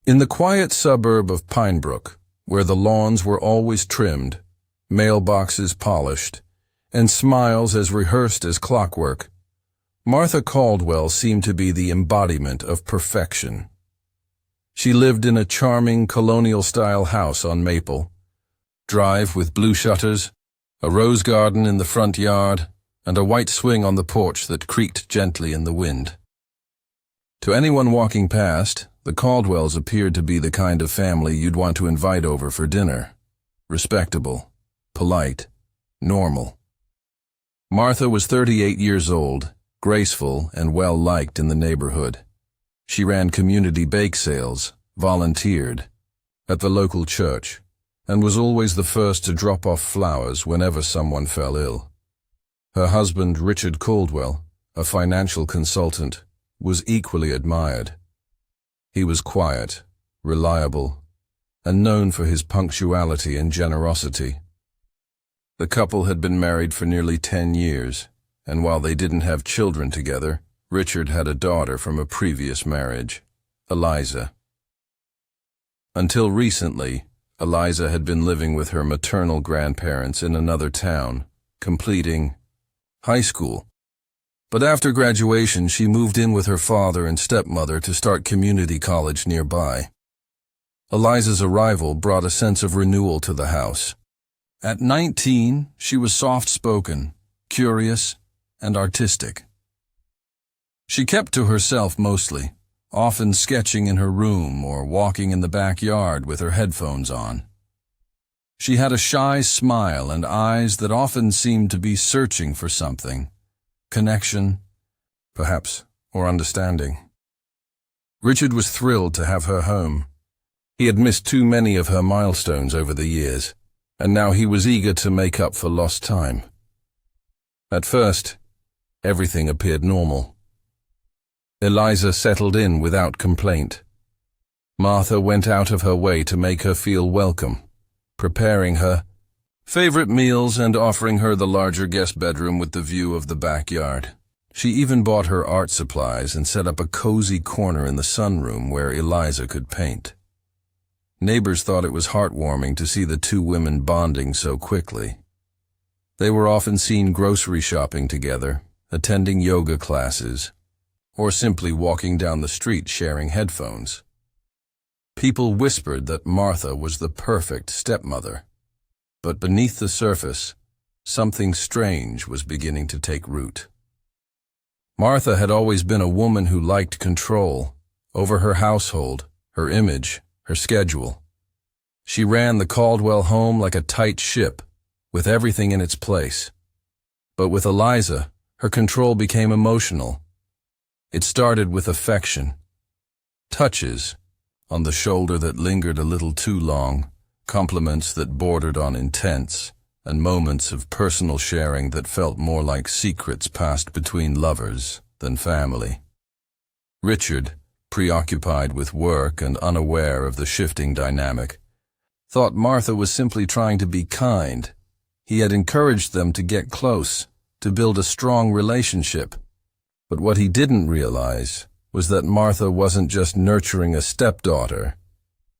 In the quiet suburb of Pinebrook, where the lawns were always trimmed, mailboxes polished, and smiles as rehearsed as clockwork, Martha Caldwell seemed to be the embodiment of perfection. She lived in a charming colonial-style house on Maple Drive with blue shutters, a rose garden in the front yard, and a white swing on the porch that creaked gently in the wind. To anyone walking past, the Caldwells appeared to be the kind of family you'd want to invite over for dinner. Respectable, polite, normal. Martha was 38 years old, graceful and well-liked in the neighborhood. She ran community bake sales, volunteered at the local church, and was always the first to drop off flowers whenever someone fell ill. Her husband, Richard Caldwell, a financial consultant, was equally admired. He was quiet, reliable, and known for his punctuality and generosity. The couple had been married for nearly 10 years, and while they didn't have children together, Richard had a daughter from a previous marriage, Eliza. Until recently, Eliza had been living with her maternal grandparents in another town, completing high school. But after graduation, she moved in with her father and stepmother to start community college nearby. Eliza's arrival brought a sense of renewal to the house. At 19, she was soft-spoken, curious, and artistic. She kept to herself mostly, often sketching in her room or walking in the backyard with her headphones on. She had a shy smile and eyes that often seemed to be searching for something. Connection, perhaps, or understanding. Richard was thrilled to have her home. He had missed too many of her milestones over the years, and now he was eager to make up for lost time. At first, everything appeared normal. Eliza settled in without complaint. Martha went out of her way to make her feel welcome, preparing her favorite meals and offering her the larger guest bedroom with the view of the backyard. She even bought her art supplies and set up a cozy corner in the sunroom where Eliza could paint. Neighbors thought it was heartwarming to see the two women bonding so quickly. They were often seen grocery shopping together, attending yoga classes, or simply walking down the street sharing headphones. People whispered that Martha was the perfect stepmother. But beneath the surface, something strange was beginning to take root. Martha had always been a woman who liked control over her household, her image, her schedule. She ran the Caldwell home like a tight ship, with everything in its place. But with Eliza, her control became emotional. It started with affection. Touches on the shoulder that lingered a little too long, compliments that bordered on intense, and moments of personal sharing that felt more like secrets passed between lovers than family. Richard, preoccupied with work and unaware of the shifting dynamic, thought Martha was simply trying to be kind. He had encouraged them to get close, to build a strong relationship. But what he didn't realize was that Martha wasn't just nurturing a stepdaughter.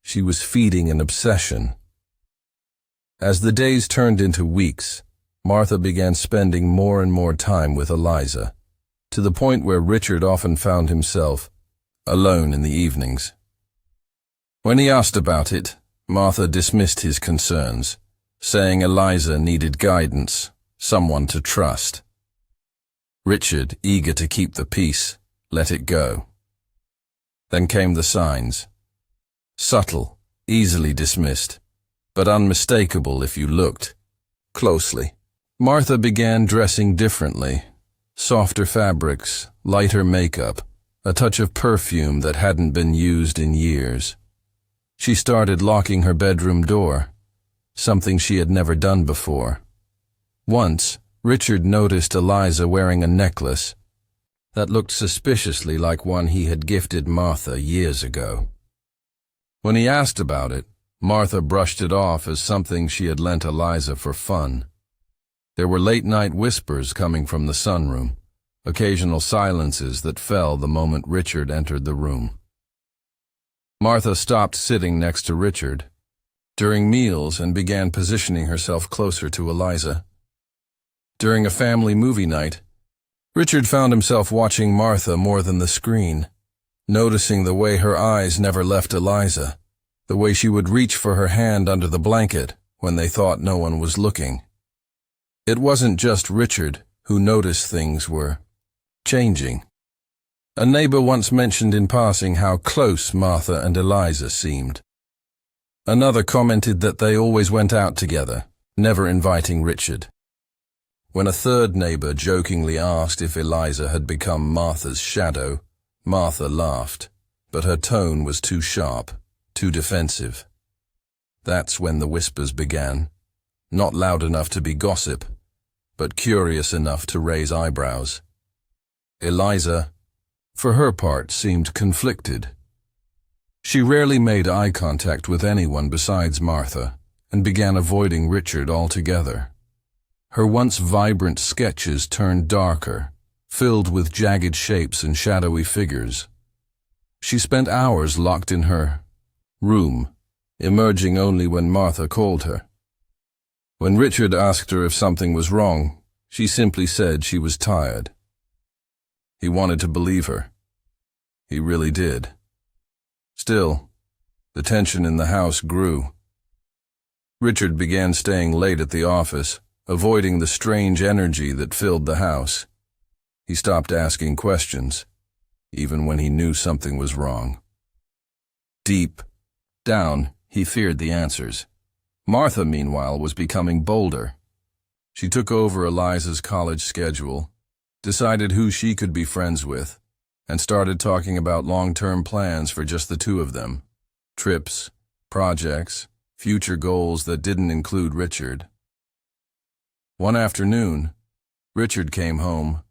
She was feeding an obsession. As the days turned into weeks, Martha began spending more and more time with Eliza, to the point where Richard often found himself alone in the evenings. When he asked about it, Martha dismissed his concerns, saying Eliza needed guidance, someone to trust. Richard, eager to keep the peace, let it go. Then came the signs. Subtle, easily dismissed, but unmistakable if you looked closely. Martha began dressing differently. Softer fabrics, lighter makeup, a touch of perfume that hadn't been used in years. She started locking her bedroom door, something she had never done before. Once, Richard noticed Eliza wearing a necklace that looked suspiciously like one he had gifted Martha years ago. When he asked about it, Martha brushed it off as something she had lent Eliza for fun. There were late-night whispers coming from the sunroom, occasional silences that fell the moment Richard entered the room. Martha stopped sitting next to Richard during meals and began positioning herself closer to Eliza. During a family movie night, Richard found himself watching Martha more than the screen, noticing the way her eyes never left Eliza, the way she would reach for her hand under the blanket when they thought no one was looking. It wasn't just Richard who noticed things were changing. A neighbor once mentioned in passing how close Martha and Eliza seemed. Another commented that they always went out together, never inviting Richard. When a third neighbor jokingly asked if Eliza had become Martha's shadow, Martha laughed, but her tone was too sharp, too defensive. That's when the whispers began, not loud enough to be gossip, but curious enough to raise eyebrows. Eliza, for her part, seemed conflicted. She rarely made eye contact with anyone besides Martha and began avoiding Richard altogether. Her once vibrant sketches turned darker, filled with jagged shapes and shadowy figures. She spent hours locked in her room, emerging only when Martha called her. When Richard asked her if something was wrong, she simply said she was tired. He wanted to believe her. He really did. Still, the tension in the house grew. Richard began staying late at the office, avoiding the strange energy that filled the house. He stopped asking questions, even when he knew something was wrong. Deep down, he feared the answers. Martha, meanwhile, was becoming bolder. She took over Eliza's college schedule, decided who she could be friends with, and started talking about long-term plans for just the two of them. Trips, projects, future goals that didn't include Richard. One afternoon, Richard came home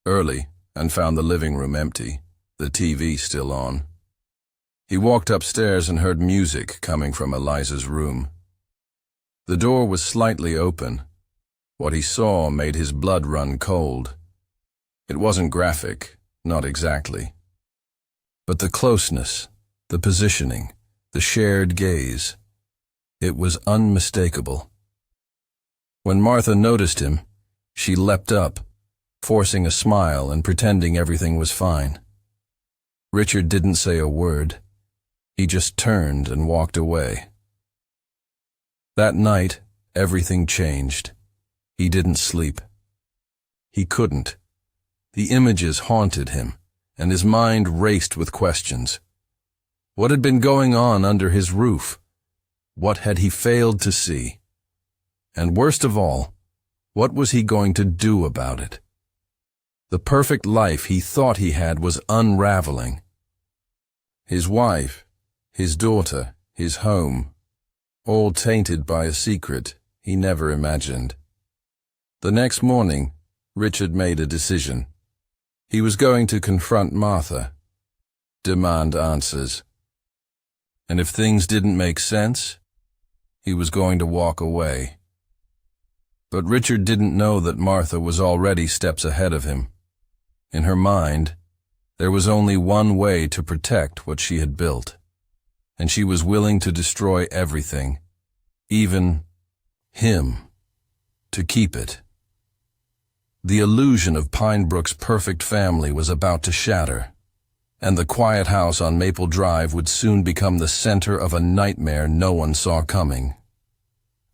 early and found the living room empty, the TV still on. He walked upstairs and heard music coming from Eliza's room. The door was slightly open. What he saw made his blood run cold. It wasn't graphic, not exactly. But the closeness, the positioning, the shared gaze, it was unmistakable. When Martha noticed him, she leapt up, forcing a smile and pretending everything was fine. Richard didn't say a word. He just turned and walked away. That night, everything changed. He didn't sleep. He couldn't. The images haunted him, and his mind raced with questions. What had been going on under his roof? What had he failed to see? And worst of all, what was he going to do about it? The perfect life he thought he had was unraveling. His wife, his daughter, his home, all tainted by a secret he never imagined. The next morning, Richard made a decision. He was going to confront Martha, demand answers. And if things didn't make sense, he was going to walk away. But Richard didn't know that Martha was already steps ahead of him. In her mind, there was only one way to protect what she had built, and she was willing to destroy everything, even him, to keep it. The illusion of Pine Brook's perfect family was about to shatter, and the quiet house on Maple Drive would soon become the center of a nightmare no one saw coming.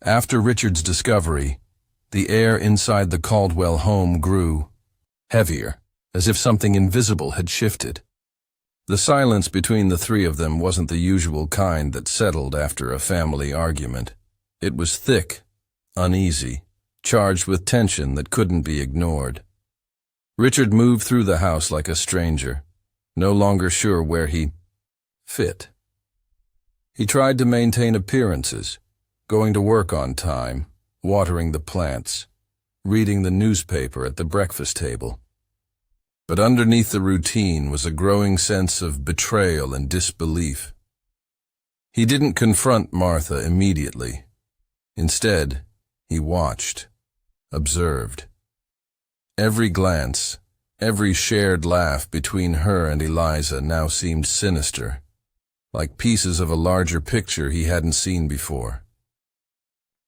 After Richard's discovery, the air inside the Caldwell home grew heavier, as if something invisible had shifted. The silence between the three of them wasn't the usual kind that settled after a family argument. It was thick, uneasy, charged with tension that couldn't be ignored. Richard moved through the house like a stranger, no longer sure where he fit. He tried to maintain appearances, going to work on time, watering the plants, reading the newspaper at the breakfast table. But underneath the routine was a growing sense of betrayal and disbelief. He didn't confront Martha immediately. Instead, he watched, observed. Every glance, every shared laugh between her and Eliza now seemed sinister. like pieces of a larger picture he hadn't seen before.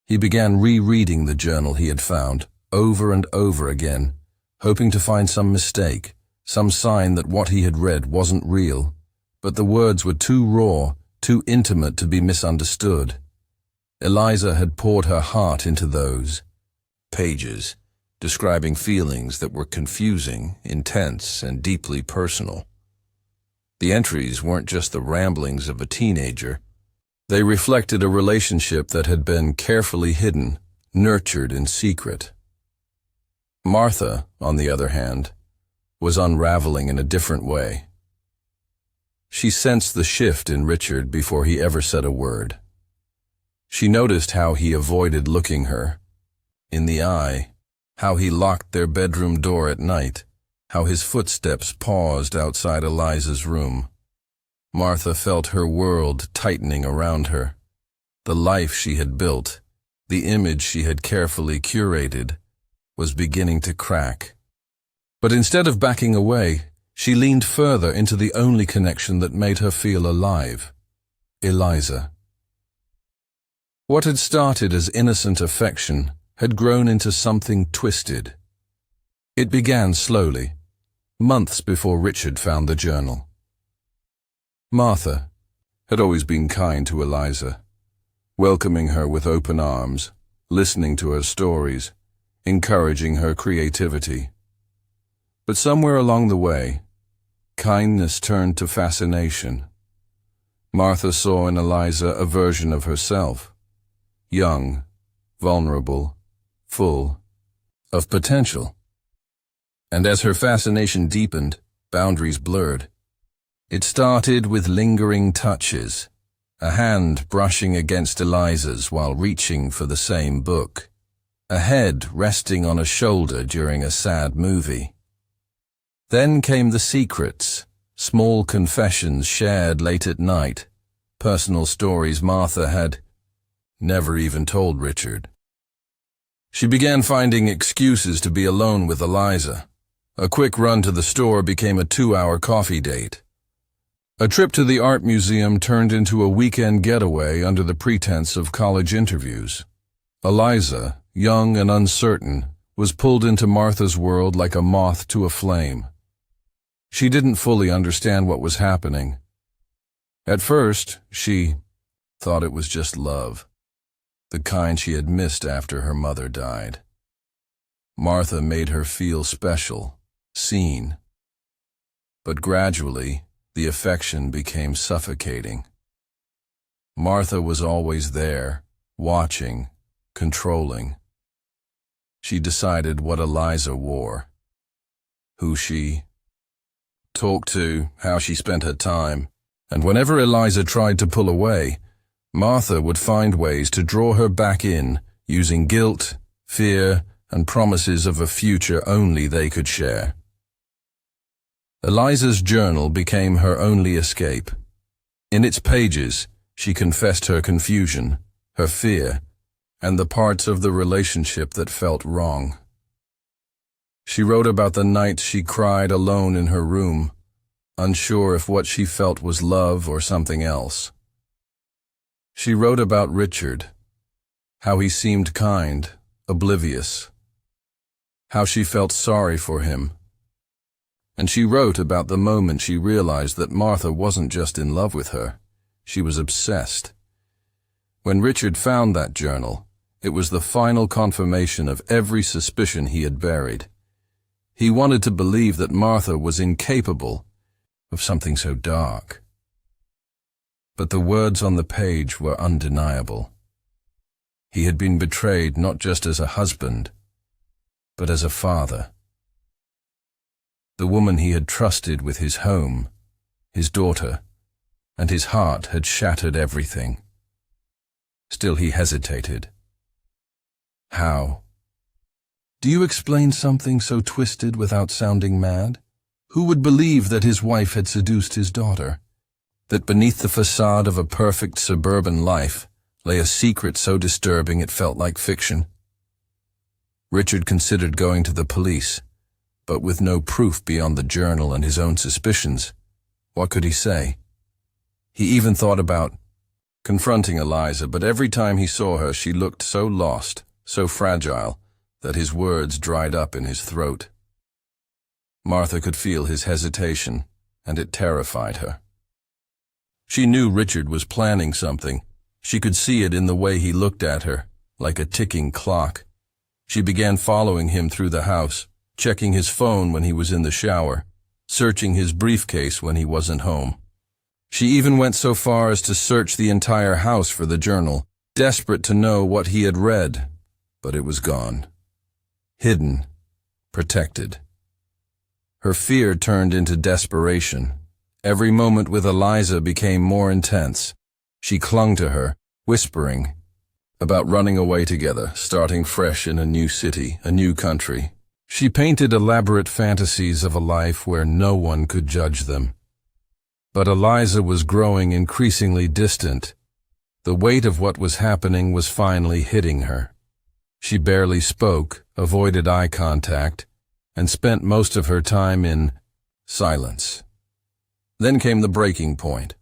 He began rereading the journal he had found, over and over again, hoping to find some mistake, some sign that what he had read wasn't real, but the words were too raw, too intimate to be misunderstood. Eliza had poured her heart into those pages, describing feelings that were confusing, intense, and deeply personal. The entries weren't just the ramblings of a teenager. They reflected a relationship that had been carefully hidden, nurtured in secret. Martha, on the other hand, was unraveling in a different way. She sensed the shift in Richard before he ever said a word. She noticed how he avoided looking her in the eye, how he locked their bedroom door at night, how his footsteps paused outside Eliza's room. Martha felt her world tightening around her. The life she had built, the image she had carefully curated, was beginning to crack. But instead of backing away, she leaned further into the only connection that made her feel alive: Eliza. What had started as innocent affection had grown into something twisted. It began slowly, months before Richard found the journal. Martha had always been kind to Eliza, welcoming her with open arms, listening to her stories, encouraging her creativity. But somewhere along the way, kindness turned to fascination. Martha saw in Eliza a version of herself, young, vulnerable, full of potential. And as her fascination deepened, boundaries blurred. It started with lingering touches, a hand brushing against Eliza's while reaching for the same book, a head resting on a shoulder during a sad movie. Then came the secrets, small confessions shared late at night, personal stories Martha had never even told Richard. She began finding excuses to be alone with Eliza. A quick run to the store became a 2-hour coffee date. A trip to the art museum turned into a weekend getaway under the pretense of college interviews. Eliza, young and uncertain, was pulled into Martha's world like a moth to a flame. She didn't fully understand what was happening. At first, she thought it was just love, the kind she had missed after her mother died. Martha made her feel special, seen. But gradually, the affection became suffocating. Martha was always there, watching, controlling. She decided what Eliza wore, who she talked to, how she spent her time, and whenever Eliza tried to pull away, Martha would find ways to draw her back in, using guilt, fear, and promises of a future only they could share. Eliza's journal became her only escape. In its pages, she confessed her confusion, her fear, and the parts of the relationship that felt wrong. She wrote about the nights she cried alone in her room, unsure if what she felt was love or something else. She wrote about Richard, how he seemed kind, oblivious, how she felt sorry for him. And she wrote about the moment she realized that Martha wasn't just in love with her, she was obsessed. When Richard found that journal, it was the final confirmation of every suspicion he had buried. He wanted to believe that Martha was incapable of something so dark. But the words on the page were undeniable. He had been betrayed not just as a husband, but as a father. The woman he had trusted with his home, his daughter, and his heart had shattered everything. Still he hesitated. How? Do you explain something so twisted without sounding mad? Who would believe that his wife had seduced his daughter? That beneath the facade of a perfect suburban life lay a secret so disturbing it felt like fiction? Richard considered going to the police, but with no proof beyond the journal and his own suspicions, what could he say? He even thought about confronting Eliza, but every time he saw her, she looked so lost, so fragile, that his words dried up in his throat. Martha could feel his hesitation, and it terrified her. She knew Richard was planning something. She could see it in the way he looked at her, like a ticking clock. She began following him through the house, checking his phone when he was in the shower, searching his briefcase when he wasn't home. She even went so far as to search the entire house for the journal, desperate to know what he had read, but it was gone. Hidden, protected. Her fear turned into desperation. Every moment with Eliza became more intense. She clung to her, whispering about running away together, starting fresh in a new city, a new country. She painted elaborate fantasies of a life where no one could judge them. But Eliza was growing increasingly distant. The weight of what was happening was finally hitting her. She barely spoke, avoided eye contact, and spent most of her time in silence. Then came the breaking point.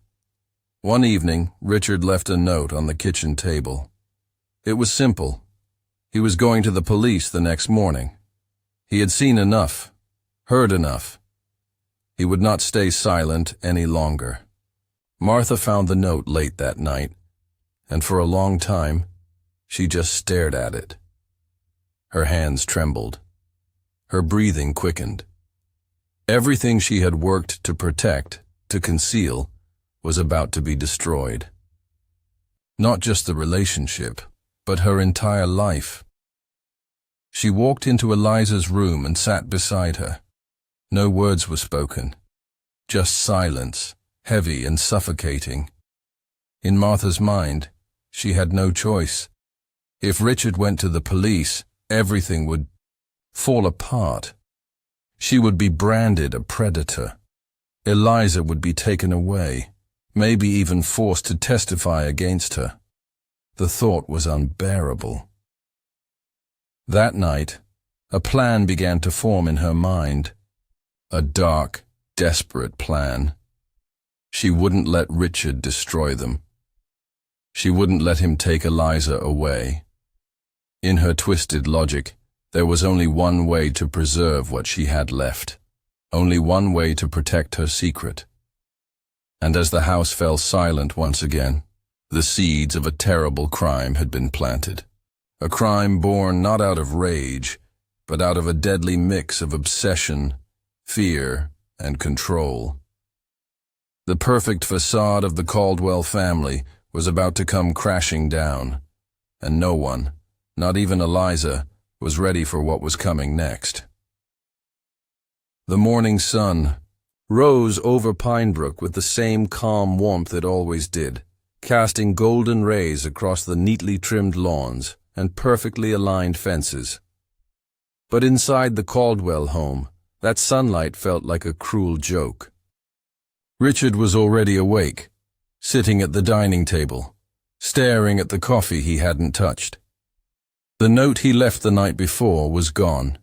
One evening, Richard left a note on the kitchen table. It was simple. He was going to the police the next morning. He had seen enough, heard enough. He would not stay silent any longer. Martha found the note late that night, and for a long time, she just stared at it. Her hands trembled. Her breathing quickened. Everything she had worked to protect, to conceal, was about to be destroyed. Not just the relationship, but her entire life. She walked into Eliza's room and sat beside her. No words were spoken, just silence, heavy and suffocating. In Martha's mind, she had no choice. If Richard went to the police, everything would fall apart. She would be branded a predator. Eliza would be taken away, maybe even forced to testify against her. The thought was unbearable. That night, a plan began to form in her mind. A dark, desperate plan. She wouldn't let Richard destroy them. She wouldn't let him take Eliza away. In her twisted logic, there was only one way to preserve what she had left. Only one way to protect her secret. And as the house fell silent once again, the seeds of a terrible crime had been planted. A crime born not out of rage, but out of a deadly mix of obsession, fear, and control. The perfect facade of the Caldwell family was about to come crashing down, and no one, not even Eliza, was ready for what was coming next. The morning sun rose over Pinebrook with the same calm warmth it always did, casting golden rays across the neatly trimmed lawns and perfectly aligned fences. But inside the Caldwell home, that sunlight felt like a cruel joke. Richard was already awake, sitting at the dining table, staring at the coffee he hadn't touched. The note he left the night before was gone.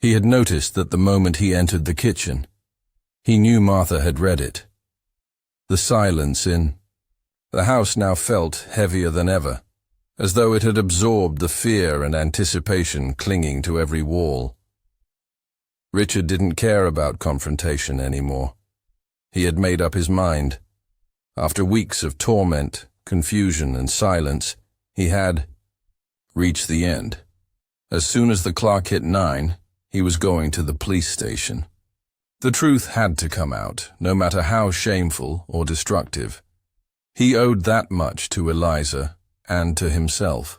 He had noticed that the moment he entered the kitchen. He knew Martha had read it. The silence in the house now felt heavier than ever, as though it had absorbed the fear and anticipation clinging to every wall. Richard didn't care about confrontation anymore. He had made up his mind. After weeks of torment, confusion, and silence, he had reached the end. As soon as the clock hit 9, he was going to the police station. The truth had to come out, no matter how shameful or destructive. He owed that much to Eliza and to himself.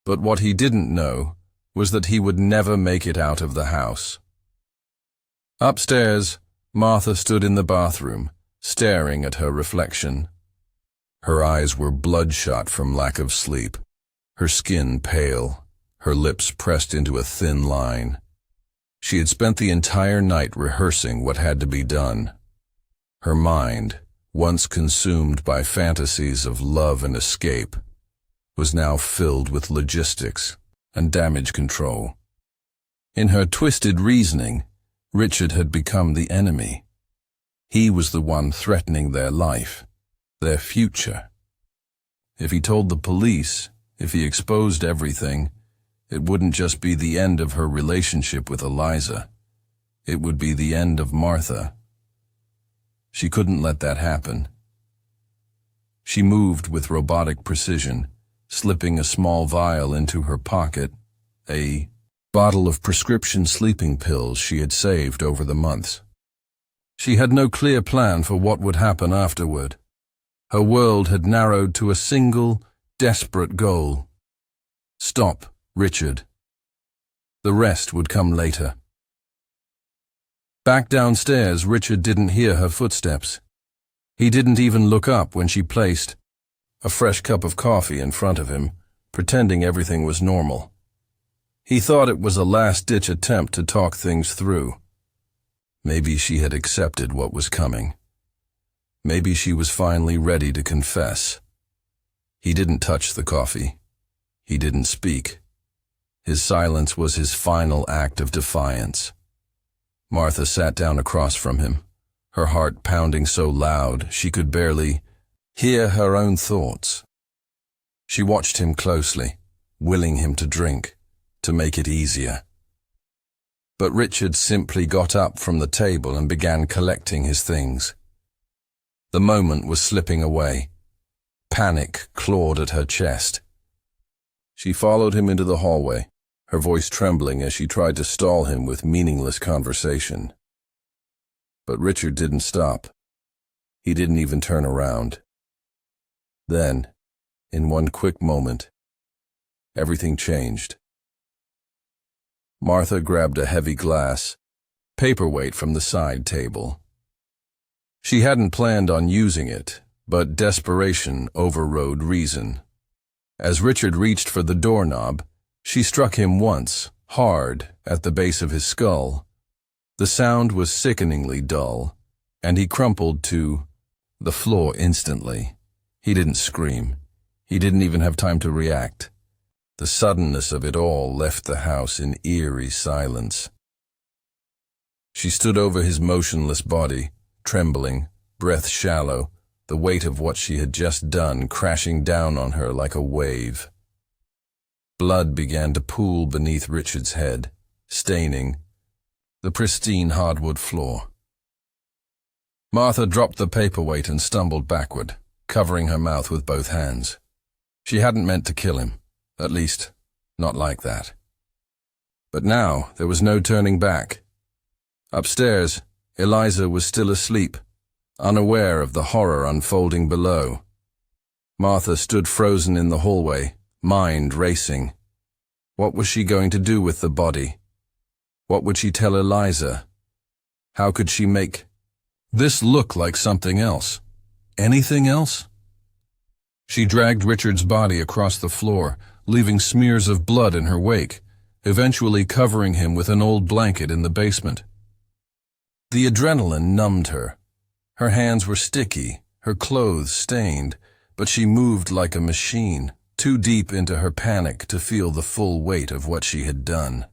But what he didn't know was that he would never make it out of the house. Upstairs, Martha stood in the bathroom, staring at her reflection. Her eyes were bloodshot from lack of sleep, her skin pale, her lips pressed into a thin line. She had spent the entire night rehearsing what had to be done. Her mind, once consumed by fantasies of love and escape, was now filled with logistics and damage control. In her twisted reasoning, Richard had become the enemy. He was the one threatening their life, their future. If he told the police, if he exposed everything, it wouldn't just be the end of her relationship with Eliza. It would be the end of Martha. She couldn't let that happen. She moved with robotic precision, slipping a small vial into her pocket, a bottle of prescription sleeping pills she had saved over the months. She had no clear plan for what would happen afterward. Her world had narrowed to a single, desperate goal. Stop, Richard. The rest would come later. Back downstairs, Richard didn't hear her footsteps. He didn't even look up when she placed a fresh cup of coffee in front of him, pretending everything was normal. He thought it was a last-ditch attempt to talk things through. Maybe she had accepted what was coming. Maybe she was finally ready to confess. He didn't touch the coffee. He didn't speak. His silence was his final act of defiance. Martha sat down across from him, her heart pounding so loud she could barely hear her own thoughts. She watched him closely, willing him to drink, to make it easier. But Richard simply got up from the table and began collecting his things. The moment was slipping away. Panic clawed at her chest. She followed him into the hallway, her voice trembling as she tried to stall him with meaningless conversation. But Richard didn't stop. He didn't even turn around. Then, in one quick moment, everything changed. Martha grabbed a heavy glass, paperweight from the side table. She hadn't planned on using it, but desperation overrode reason. As Richard reached for the doorknob, she struck him once, hard, at the base of his skull. The sound was sickeningly dull, and he crumpled to the floor instantly. He didn't scream. He didn't even have time to react. The suddenness of it all left the house in eerie silence. She stood over his motionless body, trembling, breath shallow, the weight of what she had just done crashing down on her like a wave. Blood began to pool beneath Richard's head, staining the pristine hardwood floor. Martha dropped the paperweight and stumbled backward, covering her mouth with both hands. She hadn't meant to kill him. At least, not like that. But now there was no turning back. Upstairs, Eliza was still asleep, unaware of the horror unfolding below. Martha stood frozen in the hallway, mind racing. What was she going to do with the body? What would she tell Eliza? How could she make this look like something else? Anything else? She dragged Richard's body across the floor, leaving smears of blood in her wake, eventually covering him with an old blanket in the basement. The adrenaline numbed her. Her hands were sticky, her clothes stained, but she moved like a machine, too deep into her panic to feel the full weight of what she had done.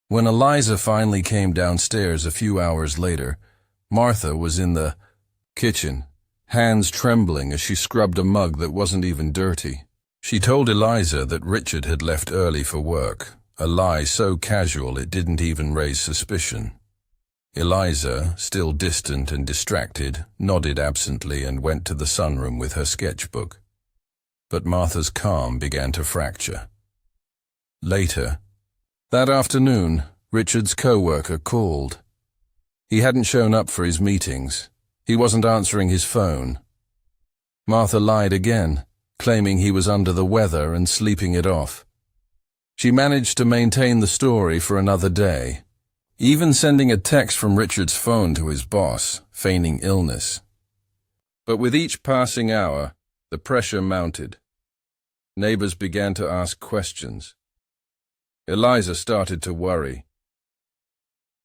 When Eliza finally came downstairs a few hours later, Martha was in the kitchen, hands trembling as she scrubbed a mug that wasn't even dirty. She told Eliza that Richard had left early for work, a lie so casual it didn't even raise suspicion. Eliza, still distant and distracted, nodded absently and went to the sunroom with her sketchbook. But Martha's calm began to fracture. Later, that afternoon, Richard's co-worker called. He hadn't shown up for his meetings. He wasn't answering his phone. Martha lied again, claiming he was under the weather and sleeping it off. She managed to maintain the story for another day, even sending a text from Richard's phone to his boss, feigning illness. But with each passing hour, the pressure mounted. Neighbors began to ask questions. Eliza started to worry.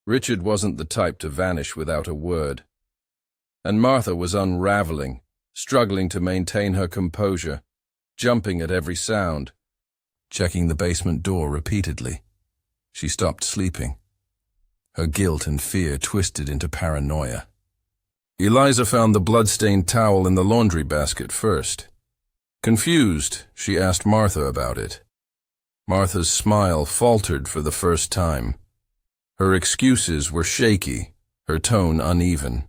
Richard wasn't the type to vanish without a word. And Martha was unraveling, struggling to maintain her composure, jumping at every sound, checking the basement door repeatedly. She stopped sleeping. Her guilt and fear twisted into paranoia. Eliza found the blood-stained towel in the laundry basket first. Confused, she asked Martha about it. Martha's smile faltered for the first time. Her excuses were shaky, her tone uneven.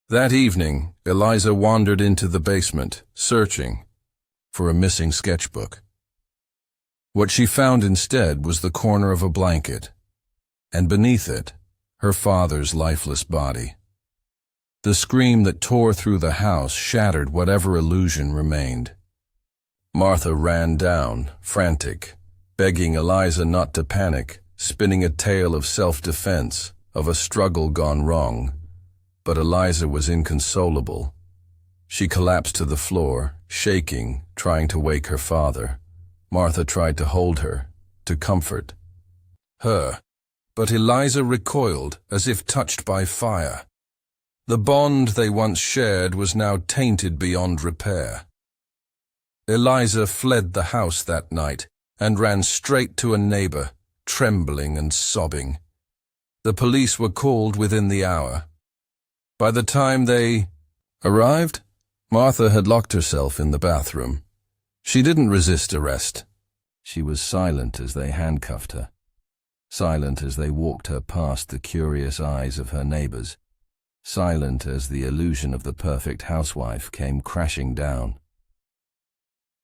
That evening, Eliza wandered into the basement, searching for a missing sketchbook. What she found instead was the corner of a blanket, and beneath it, her father's lifeless body. The scream that tore through the house shattered whatever illusion remained. Martha ran down, frantic, begging Eliza not to panic, spinning a tale of self-defense, of a struggle gone wrong. But Eliza was inconsolable. She collapsed to the floor, shaking, trying to wake her father. Martha tried to hold her, to comfort her, but Eliza recoiled as if touched by fire. The bond they once shared was now tainted beyond repair. Eliza fled the house that night and ran straight to a neighbor, trembling and sobbing. The police were called within the hour. By the time they arrived, Martha had locked herself in the bathroom. She didn't resist arrest. She was silent as they handcuffed her, silent as they walked her past the curious eyes of her neighbors, silent as the illusion of the perfect housewife came crashing down.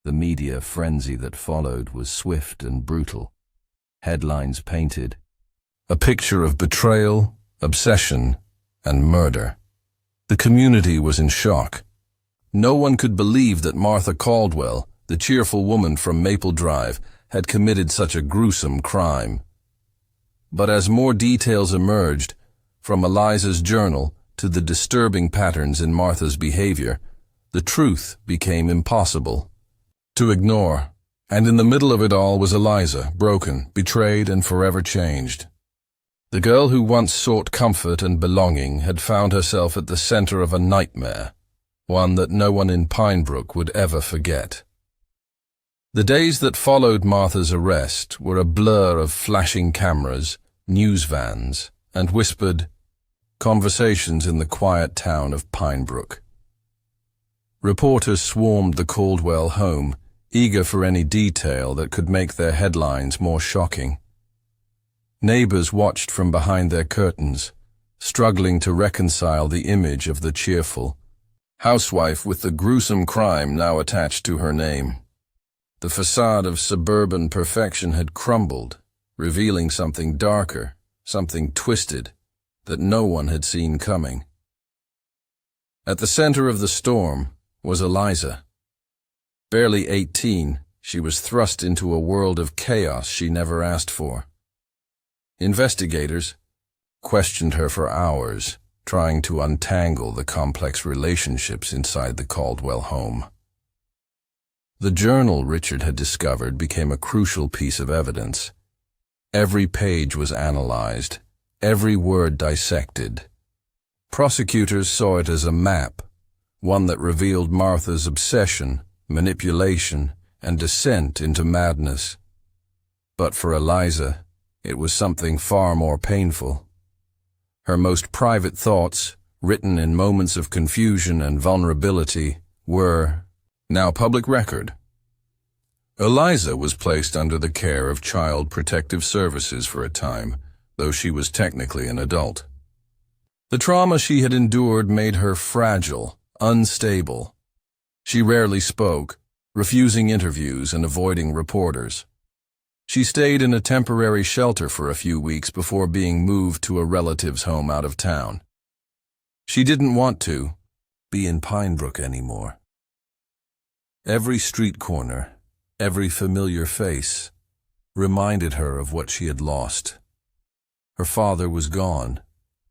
The media frenzy that followed was swift and brutal. Headlines painted a picture of betrayal, obsession, and murder. The community was in shock. No one could believe that Martha Caldwell, the cheerful woman from Maple Drive, had committed such a gruesome crime. But as more details emerged, from Eliza's journal to the disturbing patterns in Martha's behavior, the truth became impossible to ignore. And in the middle of it all was Eliza, broken, betrayed, and forever changed. The girl who once sought comfort and belonging had found herself at the center of a nightmare, one that no one in Pinebrook would ever forget. The days that followed Martha's arrest were a blur of flashing cameras, news vans, and whispered conversations in the quiet town of Pinebrook. Reporters swarmed the Caldwell home, eager for any detail that could make their headlines more shocking. Neighbors watched from behind their curtains, struggling to reconcile the image of the cheerful housewife with the gruesome crime now attached to her name. The facade of suburban perfection had crumbled, revealing something darker, something twisted, that no one had seen coming. At the center of the storm was Eliza. Barely 18, she was thrust into a world of chaos she never asked for. Investigators questioned her for hours, trying to untangle the complex relationships inside the Caldwell home. The journal Richard had discovered became a crucial piece of evidence. Every page was analyzed, every word dissected. Prosecutors saw it as a map, one that revealed Martha's obsession, manipulation, and descent into madness. But for Eliza, it was something far more painful. Her most private thoughts, written in moments of confusion and vulnerability, were now public record. Eliza was placed under the care of Child Protective Services for a time, though she was technically an adult. The trauma she had endured made her fragile, unstable. She rarely spoke, refusing interviews and avoiding reporters. She stayed in a temporary shelter for a few weeks before being moved to a relative's home out of town. She didn't want to be in Pinebrook anymore. Every street corner, every familiar face, reminded her of what she had lost. Her father was gone,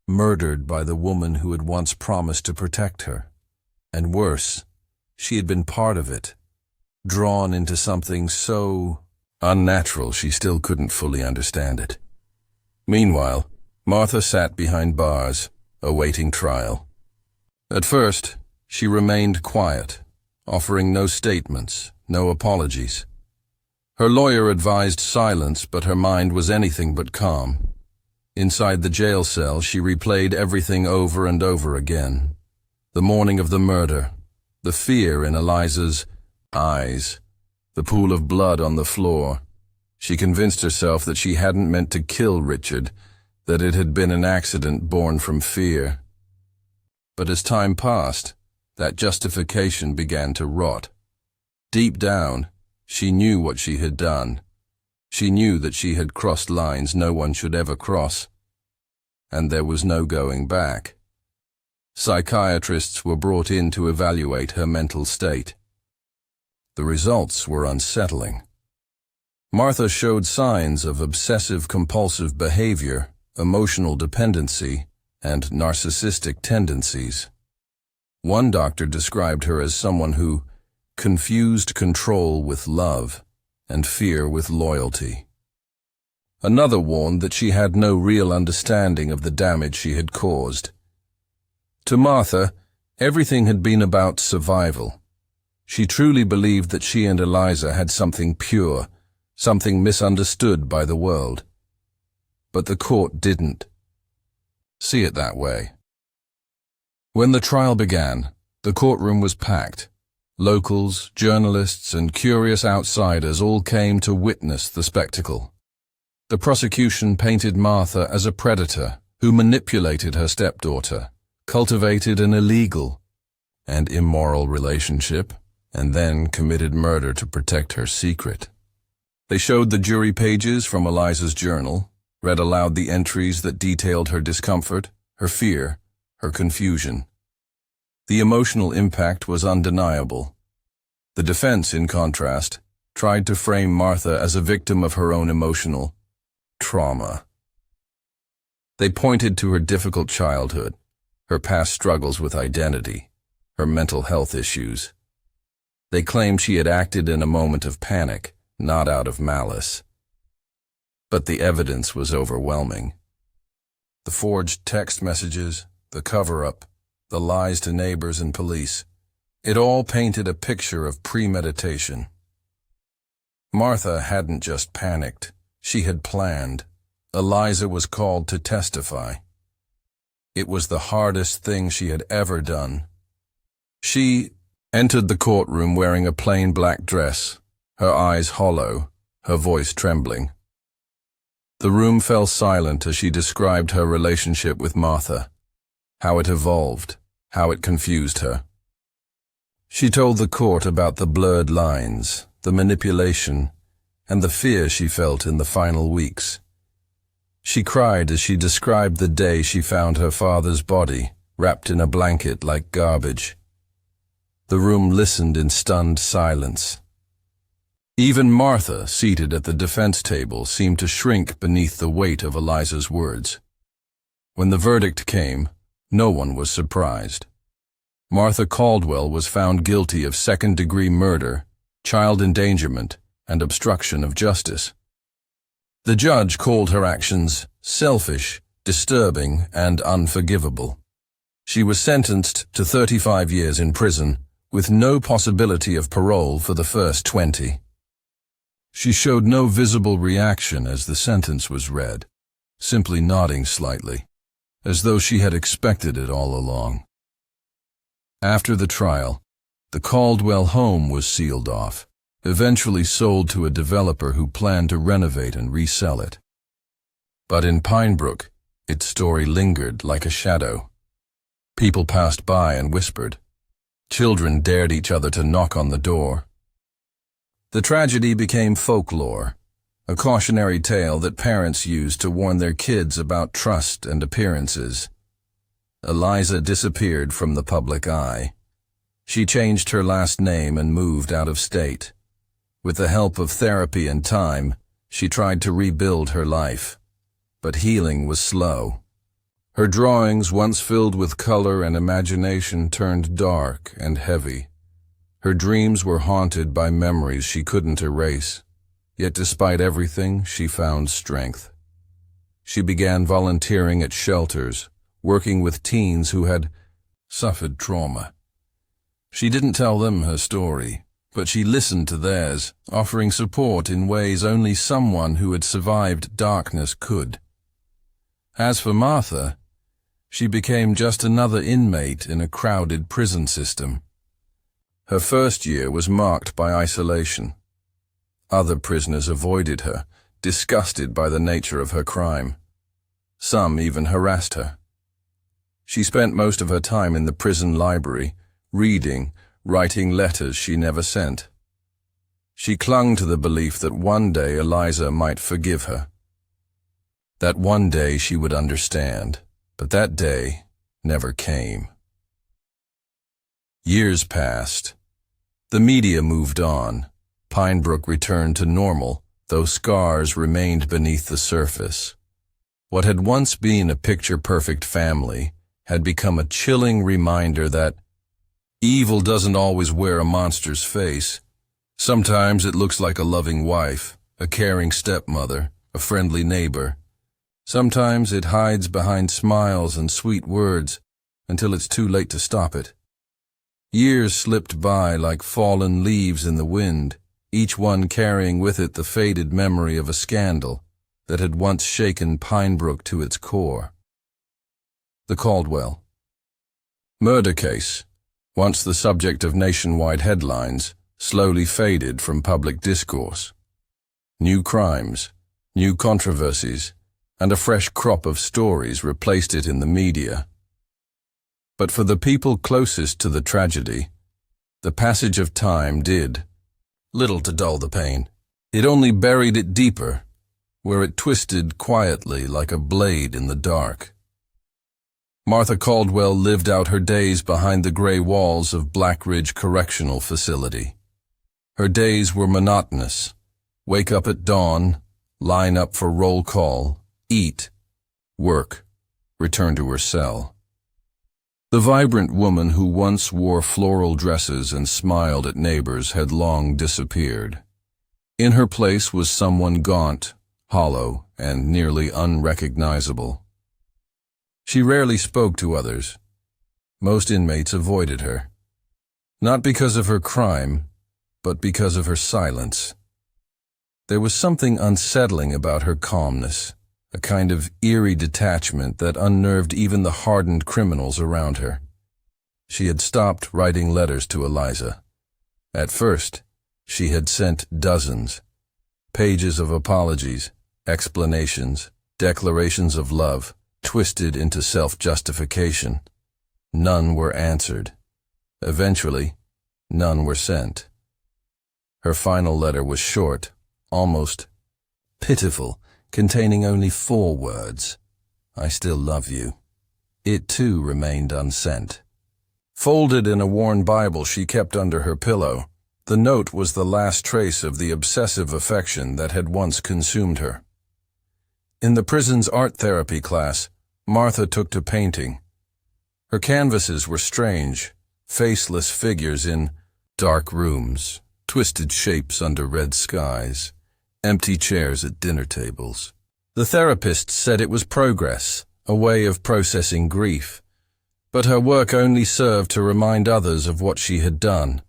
murdered by the woman who had once promised to protect her. And worse, she had been part of it, drawn into something so unnatural she still couldn't fully understand it. Meanwhile, Martha sat behind bars, awaiting trial. At first, she remained quiet, offering no statements, no apologies. Her lawyer advised silence, but her mind was anything but calm. Inside the jail cell, she replayed everything over and over again. The morning of the murder, the fear in Eliza's eyes, the pool of blood on the floor. She convinced herself that she hadn't meant to kill Richard, that it had been an accident born from fear. But as time passed, that justification began to rot. Deep down, she knew what she had done. She knew that she had crossed lines no one should ever cross. And there was no going back. Psychiatrists were brought in to evaluate her mental state. The results were unsettling. Martha showed signs of obsessive-compulsive behavior, emotional dependency, and narcissistic tendencies. One doctor described her as someone who confused control with love and fear with loyalty. Another warned that she had no real understanding of the damage she had caused. To Martha, everything had been about survival. She truly believed that she and Eliza had something pure, something misunderstood by the world. But the court didn't see it that way. When the trial began, the courtroom was packed. Locals, journalists, and curious outsiders all came to witness the spectacle. The prosecution painted Martha as a predator who manipulated her stepdaughter, cultivated an illegal and immoral relationship, and then committed murder to protect her secret. They showed the jury pages from Eliza's journal, read aloud the entries that detailed her discomfort, her fear, her confusion. The emotional impact was undeniable. The defense, in contrast, tried to frame Martha as a victim of her own emotional trauma. They pointed to her difficult childhood, her past struggles with identity, her mental health issues. They claimed she had acted in a moment of panic, not out of malice. But the evidence was overwhelming. The forged text messages, the cover-up, the lies to neighbors and police, it all painted a picture of premeditation. Martha hadn't just panicked, she had planned. Eliza was called to testify. It was the hardest thing she had ever done. She entered the courtroom wearing a plain black dress, her eyes hollow, her voice trembling. The room fell silent as she described her relationship with Martha, how it evolved, how it confused her. She told the court about the blurred lines, the manipulation, and the fear she felt in the final weeks. She cried as she described the day she found her father's body, wrapped in a blanket like garbage. The room listened in stunned silence. Even Martha, seated at the defense table, seemed to shrink beneath the weight of Eliza's words. When the verdict came, no one was surprised. Martha Caldwell was found guilty of second-degree murder, child endangerment, and obstruction of justice. The judge called her actions selfish, disturbing, and unforgivable. She was sentenced to 35 years in prison, with no possibility of parole for the first 20. She showed no visible reaction as the sentence was read, simply nodding slightly, as though she had expected it all along. After the trial, the Caldwell home was sealed off, eventually sold to a developer who planned to renovate and resell it. But in Pinebrook, its story lingered like a shadow. People passed by and whispered. Children dared each other to knock on the door. The tragedy became folklore, a cautionary tale that parents used to warn their kids about trust and appearances. Eliza disappeared from the public eye. She changed her last name and moved out of state. With the help of therapy and time, she tried to rebuild her life. But healing was slow. Her drawings, once filled with color and imagination, turned dark and heavy. Her dreams were haunted by memories she couldn't erase. Yet despite everything, she found strength. She began volunteering at shelters, working with teens who had suffered trauma. She didn't tell them her story, but she listened to theirs, offering support in ways only someone who had survived darkness could. As for Martha, she became just another inmate in a crowded prison system. Her first year was marked by isolation. Other prisoners avoided her, disgusted by the nature of her crime. Some even harassed her. She spent most of her time in the prison library, reading, writing letters she never sent. She clung to the belief that one day Eliza might forgive her. That one day she would understand, but that day never came. Years passed. The media moved on. Pinebrook returned to normal, though scars remained beneath the surface. What had once been a picture-perfect family had become a chilling reminder that evil doesn't always wear a monster's face. Sometimes it looks like a loving wife, a caring stepmother, a friendly neighbor. Sometimes it hides behind smiles and sweet words until it's too late to stop it. Years slipped by like fallen leaves in the wind, each one carrying with it the faded memory of a scandal that had once shaken Pinebrook to its core. The Caldwell murder case, once the subject of nationwide headlines, slowly faded from public discourse. New crimes, new controversies, and a fresh crop of stories replaced it in the media. But for the people closest to the tragedy, the passage of time did little to dull the pain. It only buried it deeper, where it twisted quietly like a blade in the dark. Martha Caldwell lived out her days behind the gray walls of Black Ridge Correctional Facility. Her days were monotonous. Wake up at dawn, line up for roll call, eat, work, return to her cell. The vibrant woman who once wore floral dresses and smiled at neighbors had long disappeared. In her place was someone gaunt, hollow, and nearly unrecognizable. She rarely spoke to others. Most inmates avoided her. Not because of her crime, but because of her silence. There was something unsettling about her calmness, a kind of eerie detachment that unnerved even the hardened criminals around her. She had stopped writing letters to Eliza. At first, she had sent dozens. Pages of apologies, explanations, declarations of love, twisted into self-justification. None were answered. Eventually, none were sent. Her final letter was short, almost pitiful, containing only 4 words. I still love you. It too remained unsent. Folded in a worn Bible she kept under her pillow, the note was the last trace of the obsessive affection that had once consumed her. In the prison's art therapy class, Martha took to painting. Her canvases were strange, faceless figures in dark rooms, twisted shapes under red skies, empty chairs at dinner tables. The therapist said it was progress, a way of processing grief, but her work only served to remind others of what she had done.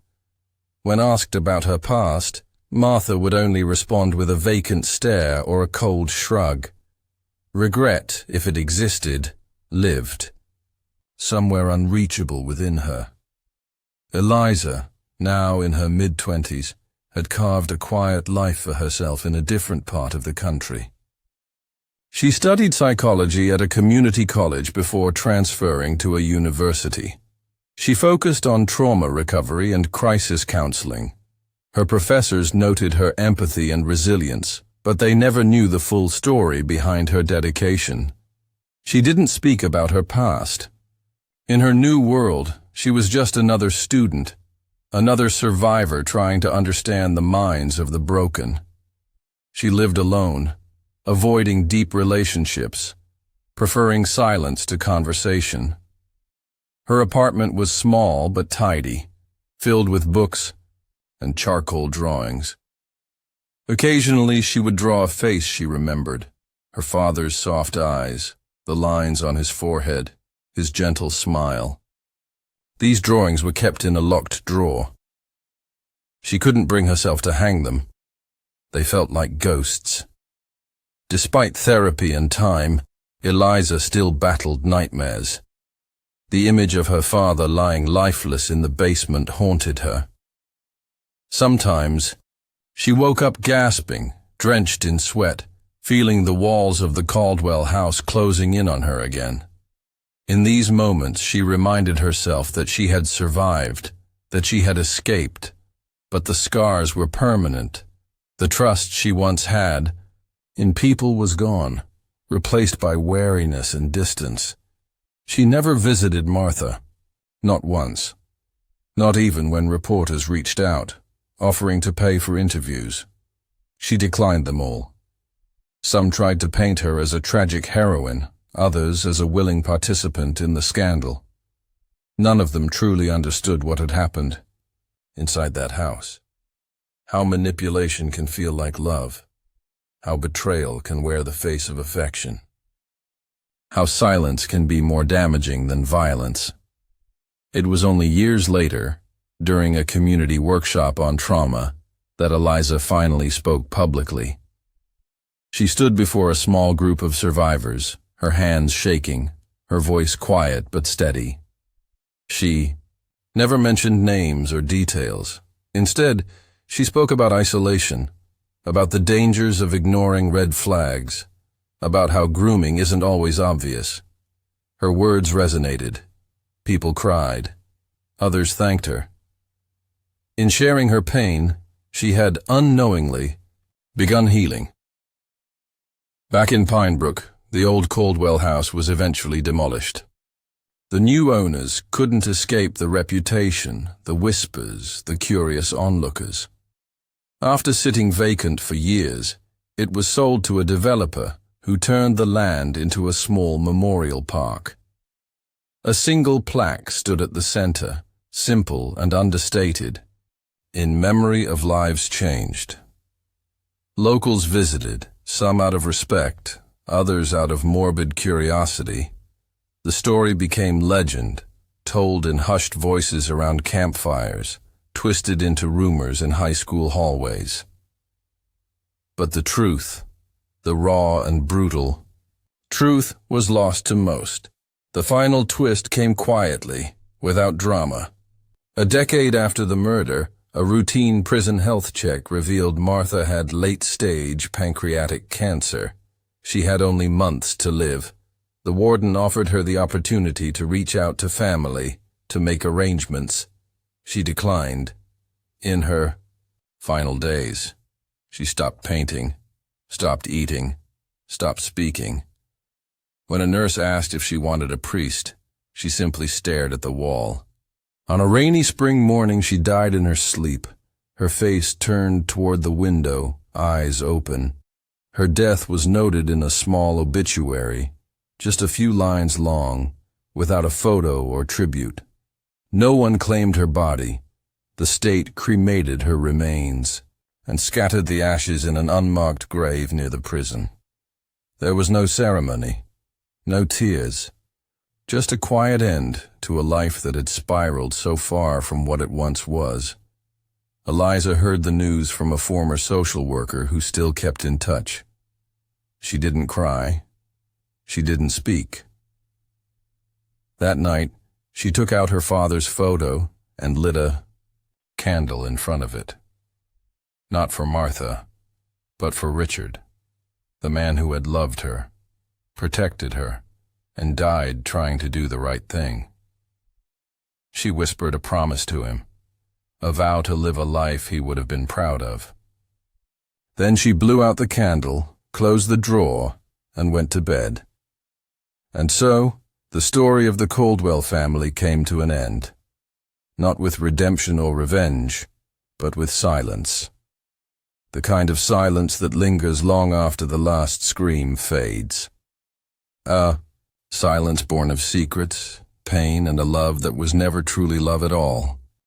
When asked about her past, Martha would only respond with a vacant stare or a cold shrug. Regret, if it existed, lived, somewhere unreachable within her. Eliza, now in her mid-20s, had carved a quiet life for herself in a different part of the country. She studied psychology at a community college before transferring to a university. She focused on trauma recovery and crisis counseling. Her professors noted her empathy and resilience, but they never knew the full story behind her dedication. She didn't speak about her past. In her new world, she was just another student, another survivor trying to understand the minds of the broken. She lived alone, avoiding deep relationships, preferring silence to conversation. Her apartment was small but tidy, filled with books and charcoal drawings. Occasionally she would draw a face she remembered, her father's soft eyes, the lines on his forehead, his gentle smile. These drawings were kept in a locked drawer. She couldn't bring herself to hang them. They felt like ghosts. Despite therapy and time, Eliza still battled nightmares. The image of her father lying lifeless in the basement haunted her. Sometimes, she woke up gasping, drenched in sweat, feeling the walls of the Caldwell house closing in on her again. In these moments, she reminded herself that she had survived, that she had escaped, but the scars were permanent. The trust she once had in people was gone, replaced by wariness and distance. She never visited Martha, not once, not even when reporters reached out, offering to pay for interviews. She declined them all. Some tried to paint her as a tragic heroine, others as a willing participant in the scandal. None of them truly understood what had happened inside that house. How manipulation can feel like love. How betrayal can wear the face of affection. How silence can be more damaging than violence. It was only years later, during a community workshop on trauma, that Eliza finally spoke publicly. She stood before a small group of survivors, her hands shaking, her voice quiet but steady. She never mentioned names or details. Instead, she spoke about isolation, about the dangers of ignoring red flags, about how grooming isn't always obvious. Her words resonated. People cried. Others thanked her. In sharing her pain, she had unknowingly begun healing. Back in Pinebrook, the old Caldwell house was eventually demolished. The new owners couldn't escape the reputation, the whispers, the curious onlookers. After sitting vacant for years, it was sold to a developer who turned the land into a small memorial park. A single plaque stood at the center, simple and understated, in memory of lives changed. Locals visited, some out of respect, others out of morbid curiosity. The story became legend, told in hushed voices around campfires, twisted into rumors in high school hallways. But the truth, the raw and brutal truth, was lost to most. The final twist came quietly, without drama. A decade after the murder, a routine prison health check revealed Martha had late-stage pancreatic cancer. She had only months to live. The warden offered her the opportunity to reach out to family, to make arrangements. She declined. In her final days, she stopped painting, stopped eating, stopped speaking. When a nurse asked if she wanted a priest, she simply stared at the wall. On a rainy spring morning, she died in her sleep, her face turned toward the window, eyes open. Her death was noted in a small obituary, just a few lines long, without a photo or tribute. No one claimed her body. The state cremated her remains and scattered the ashes in an unmarked grave near the prison. There was no ceremony, no tears, just a quiet end to a life that had spiraled so far from what it once was. Eliza heard the news from a former social worker who still kept in touch. She didn't cry. She didn't speak. That night, she took out her father's photo and lit a candle in front of it. Not for Martha, but for Richard, the man who had loved her, protected her, and died trying to do the right thing. She whispered a promise to him, a vow to live a life he would have been proud of. Then she blew out the candle, closed the drawer, and went to bed. And so, the story of the Caldwell family came to an end. Not with redemption or revenge, but with silence. The kind of silence that lingers long after the last scream fades. Silence born of secrets, pain, and a love that was never truly love at all.